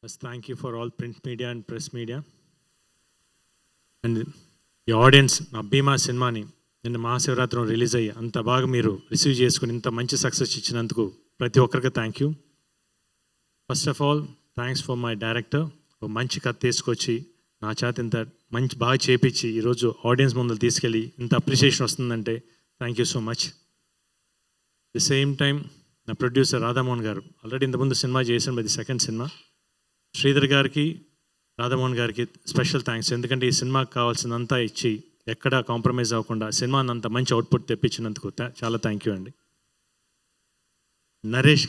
First, thank you for all print media and press media. And ఈ audience నా భీమా సినిమాని నిన్న మహాశివరాత్రి రిలీజ్ అయ్యి అంత బాగా మీరు రిసీవ్ చేసుకుని ఇంత మంచి సక్సెస్ ఇచ్చినందుకు ప్రతి ఒక్కరికి thank you. First of all thanks for my director. ఒక మంచి కథ తీసుకొచ్చి నా చేత ఇంత మంచి బాగా చేపించి ఈరోజు ఆడియన్స్ ముందు తీసుకెళ్ళి ఇంత అప్రిషియేషన్ వస్తుందంటే thank you so much. The same time నా ప్రొడ్యూసర్ రాధామోహన్ గారు ఆల్రెడీ ఇంతకుముందు సినిమా చేసిన ఇది సెకండ్ సినిమా. శ్రీధర్ గారికి రాధామోహన్ గారికి స్పెషల్ థ్యాంక్స్. ఎందుకంటే ఈ సినిమాకి కావాల్సినంతా ఇచ్చి ఎక్కడ కాంప్రమైజ్ అవ్వకుండా సినిమాని అంత మంచి అవుట్పుట్ తెప్పించినందుకు చాలా థ్యాంక్ యూ అండి. నరేష్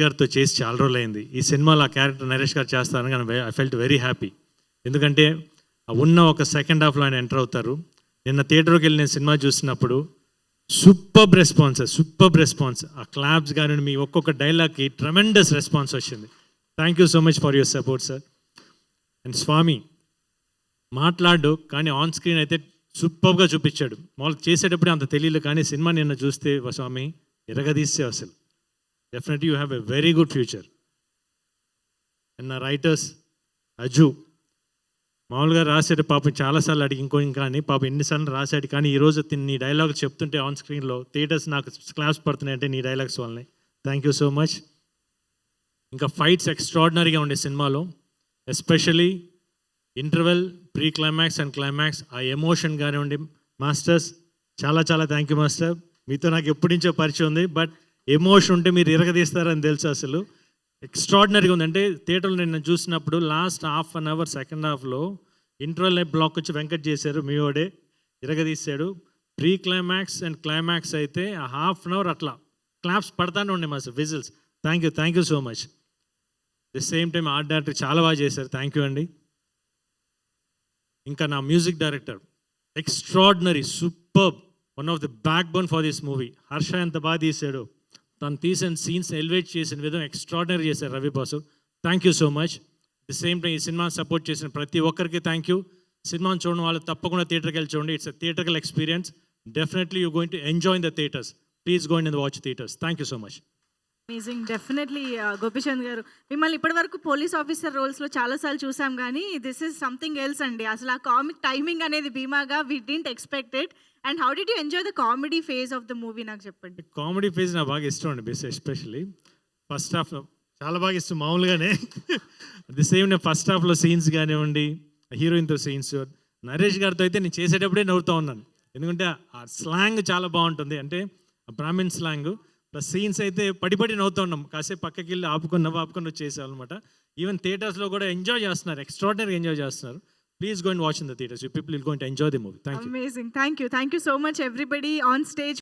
గారితో చేసి చాలా రోజులు అయింది. ఈ సినిమాలో ఆ క్యారెక్టర్ నరేష్ గారు చేస్తారని కానీ ఐ ఫెల్ట్ వెరీ హ్యాపీ. ఎందుకంటే ఉన్న ఒక సెకండ్ హాఫ్లో ఆయన ఎంటర్ అవుతారు. నిన్న థియేటర్కి వెళ్ళి నేను సినిమా చూసినప్పుడు సూపర్బ్ రెస్పాన్స్. ఆ క్లాప్స్ కానీ మీ ఒక్కొక్క డైలాగ్కి ట్రెమెండస్ రెస్పాన్స్ వచ్చింది. Thank you so much for your support sir. And Swami మాట్లాడు కానీ ఆన్ స్క్రీన్ అయితే సూపర్గా చూపించాడు. మామూలుగా చేసేటప్పుడు అంత తెలియదు కానీ సినిమా నిన్న చూస్తే స్వామి ఎరగదీస్తే అసలు definitely you have a very good future. And నా రైటర్స్ అజు మామూలుగా రాసాడు పాపం చాలాసార్లు అడిగి ఇంకా అని పాపం ఎన్నిసార్లు రాశాడు కానీ ఈరోజు నీ డైలాగ్ చెప్తుంటే ఆన్ స్క్రీన్లో థియేటర్స్ నాకు క్లాప్స్ పడుతున్నాయంటే నీ డైలాగ్స్ వల్లనే. Thank you so much. ఇంకా ఫైట్స్ ఎక్స్ట్రాడినరీగా ఉండే సినిమాలో, especially interval, pre climax and climax, ఆ ఎమోషన్ కానివ్వండి. మాస్టర్స్ చాలా థ్యాంక్ యూ మాస్టర్. మీతో నాకు ఎప్పటి నుంచో పరిచయం ఉంది, బట్ ఎమోషన్ ఉంటే మీరు ఇరగదీస్తారని తెలుసు. అసలు ఎక్స్ట్రాడినరీగా ఉంది. అంటే థియేటర్లో నేను చూసినప్పుడు last half an hour second హాఫ్లో ఇంటర్వెల్ బ్లాక్ వచ్చి వెంకట్ చేశారు, మీ వాడే ఇరగదీశాడు. ప్రీ క్లైమాక్స్ అండ్ క్లైమాక్స్ అయితే ఆ హాఫ్ అన్ అవర్ అట్లా క్లాప్స్ పడతానే ఉండే master, whistles. Thank you so much. The same time art director చాలా బాగా చేశారు, థ్యాంక్ యూ అండి. ఇంకా నా music director extraordinary, superb, one of the backbone for this movie. Harsha ఎంత బాగా తీశాడు, తను తీసిన సీన్స్ ఎలివేట్ చేసిన విధం ఎక్స్ట్రాడినరీ చేశారు Ravi boss. Thank you so much. The same time ఈ సినిమాని సపోర్ట్ చేసిన ప్రతి ఒక్కరికి థ్యాంక్ యూ. సినిమాని చూడడం వాళ్ళు తప్పకుండా థియేటర్కి వెళ్ళి చూడండి. It's a theatrical experience. Definitely you going to enjoy in the theatres. Please go in the watch theatres. Thank you so much. Amazing, definitely. Gopichand గారు, మిమ్మల్ని ఇప్పటివరకు పోలీస్ ఆఫీసర్ రోల్స్లో చాలాసార్లు చూసాం కానీ దిస్ ఈజ్ సంథింగ్ ఎల్స్ అండి. అసలు ఆ కామిక్ టైమింగ్ అనేది భీమాగా we didn't expect it. And how did you enjoy the comedy phase of the movie, నాకు చెప్పండి. కామెడీ ఫేజ్ నాకు బాగా ఇష్టం అండి. ఎస్పెషల్లీ ఫస్ట్ హాఫ్ చాలా బాగా ఇష్టం మామూలుగానే. ది సేమ్ నేను ఫస్ట్ హాఫ్లో సీన్స్ కానివ్వండి, హీరోయిన్తో సీన్స్, నరేష్ గారితో అయితే నేను చేసేటప్పుడే నవ్వుతూ ఉన్నాను. ఎందుకంటే ఆ స్లాంగ్ చాలా బాగుంటుంది, అంటే బ్రాహ్మిన్ స్లాంగ్. ప్లస్ సీన్స్ అయితే పడి నవ్వుతూ ఉన్నాం. కాసేపు పక్కకి వెళ్ళి ఆపుకొని వచ్చేసామన్నమాట. ఈవెన్ థియేటర్స్లో కూడా ఎంజాయ్ చేస్తున్నారు, ఎక్స్ట్రాడినరీ ఎంజాయ్ చేస్తున్నారు. Please go and watch in the theatres. You people will go and enjoy the movie. Thank you. Amazing, thank you so much everybody on stage.